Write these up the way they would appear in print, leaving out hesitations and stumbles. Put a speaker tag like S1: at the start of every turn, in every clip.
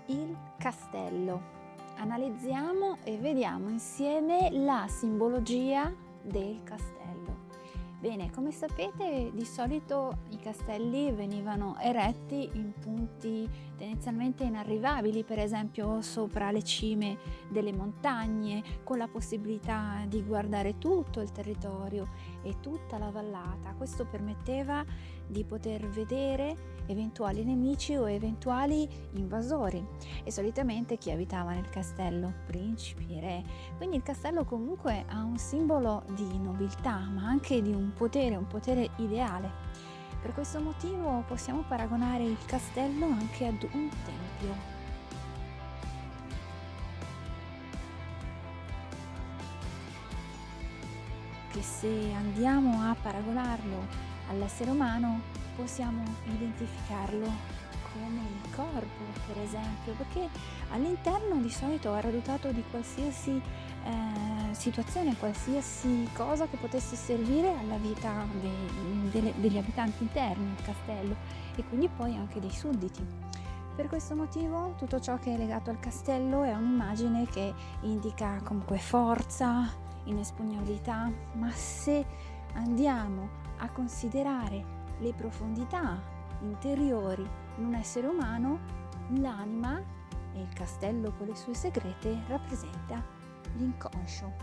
S1: il castello. Analizziamo e vediamo insieme la simbologia del castello. Bene, come sapete, di solito i castelli venivano eretti in punti tendenzialmente inarrivabili, per esempio sopra le cime delle montagne, con la possibilità di guardare tutto il territorio e tutta la vallata. Questo permetteva di poter vedere eventuali nemici o eventuali invasori, e solitamente chi abitava nel castello? Principi, re. Quindi il castello comunque ha un simbolo di nobiltà, ma anche di un potere ideale. Per questo motivo possiamo paragonare il castello anche ad un tempio. Che se andiamo a paragonarlo all'essere umano, possiamo identificarlo come il corpo, per esempio, perché all'interno di solito era dotato di qualsiasi situazione, qualsiasi cosa che potesse servire alla vita degli abitanti interni del castello, e quindi poi anche dei sudditi. Per questo motivo tutto ciò che è legato al castello è un'immagine che indica comunque forza, inespugnabilità, ma se andiamo a considerare le profondità interiori in un essere umano, l'anima e il castello con le sue segrete rappresenta l'inconscio.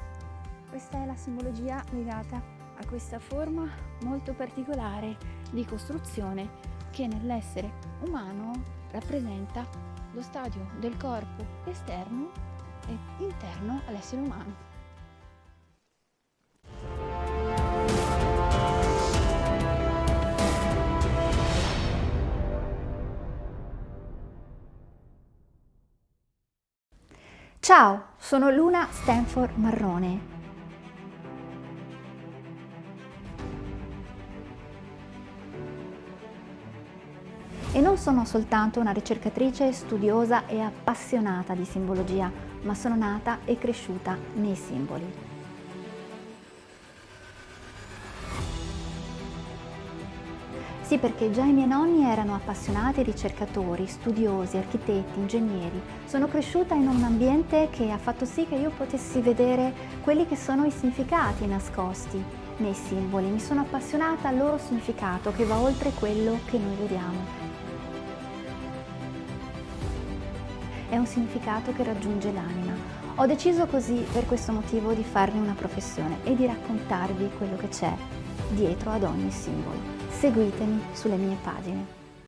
S1: Questa è la simbologia legata a questa forma molto particolare di costruzione che nell'essere umano rappresenta lo stadio del corpo esterno e interno all'essere umano. Ciao, sono Luna Stanford Marrone. E non sono soltanto una ricercatrice studiosa e appassionata di simbologia, ma sono nata e cresciuta nei simboli. Sì, perché già i miei nonni erano appassionati ricercatori, studiosi, architetti, ingegneri. Sono cresciuta in un ambiente che ha fatto sì che io potessi vedere quelli che sono i significati nascosti nei simboli. Mi sono appassionata al loro significato, che va oltre quello che noi vediamo. È un significato che raggiunge l'anima. Ho deciso così, per questo motivo, di farne una professione e di raccontarvi quello che c'è dietro ad ogni simbolo. Seguitemi sulle mie pagine.